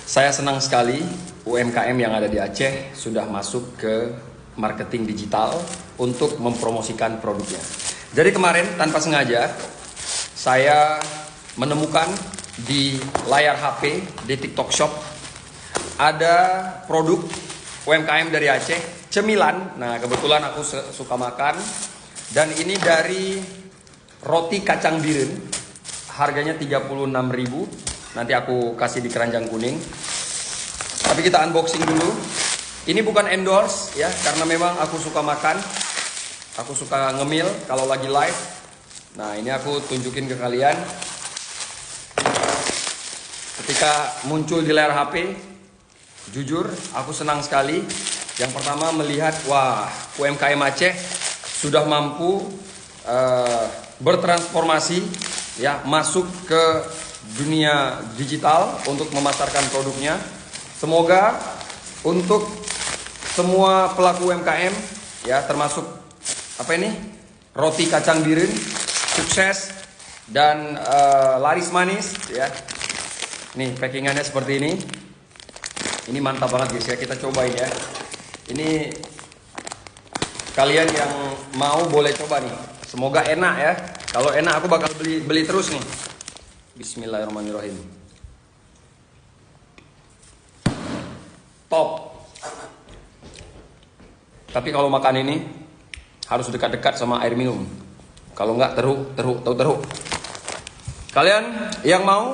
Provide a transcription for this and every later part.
Saya senang sekali UMKM yang ada di Aceh sudah masuk ke marketing digital untuk mempromosikan produknya. Jadi kemarin tanpa sengaja saya menemukan di layar HP di TikTok Shop ada produk UMKM dari Aceh, cemilan. Nah, kebetulan aku suka makan dan ini dari roti kacang biren. Harganya 36.000. Nanti aku kasih di keranjang kuning. Tapi kita unboxing dulu. Ini bukan endorse ya, karena memang aku suka makan. Aku suka ngemil kalau lagi live. Nah, ini aku tunjukin ke kalian. Ketika muncul di layar HP, jujur aku senang sekali. Yang pertama melihat, wah, UMKM Aceh sudah mampu bertransformasi ya, masuk ke dunia digital untuk memasarkan produknya. Semoga untuk semua pelaku UMKM ya, termasuk apa ini, roti kacang biren, sukses dan laris manis ya. Nih packingannya seperti ini. Ini mantap banget guys ya, kita cobain ya. Ini kalian yang mau boleh coba nih. Semoga enak ya. Kalau enak aku bakal beli terus nih. Bismillahirrahmanirrahim. Top. Tapi kalau makan ini harus dekat-dekat sama air minum. Kalau enggak teruk. Kalian yang mau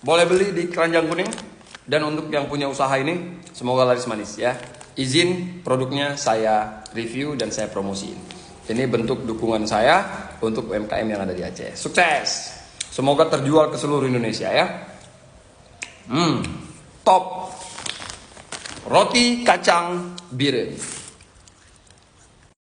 boleh beli di keranjang kuning. Dan untuk yang punya usaha ini semoga laris manis ya. Izin produknya saya review dan saya promosiin. Ini bentuk dukungan saya untuk UMKM yang ada di Aceh. Sukses. Semoga terjual ke seluruh Indonesia ya. Top. Roti kacang biren.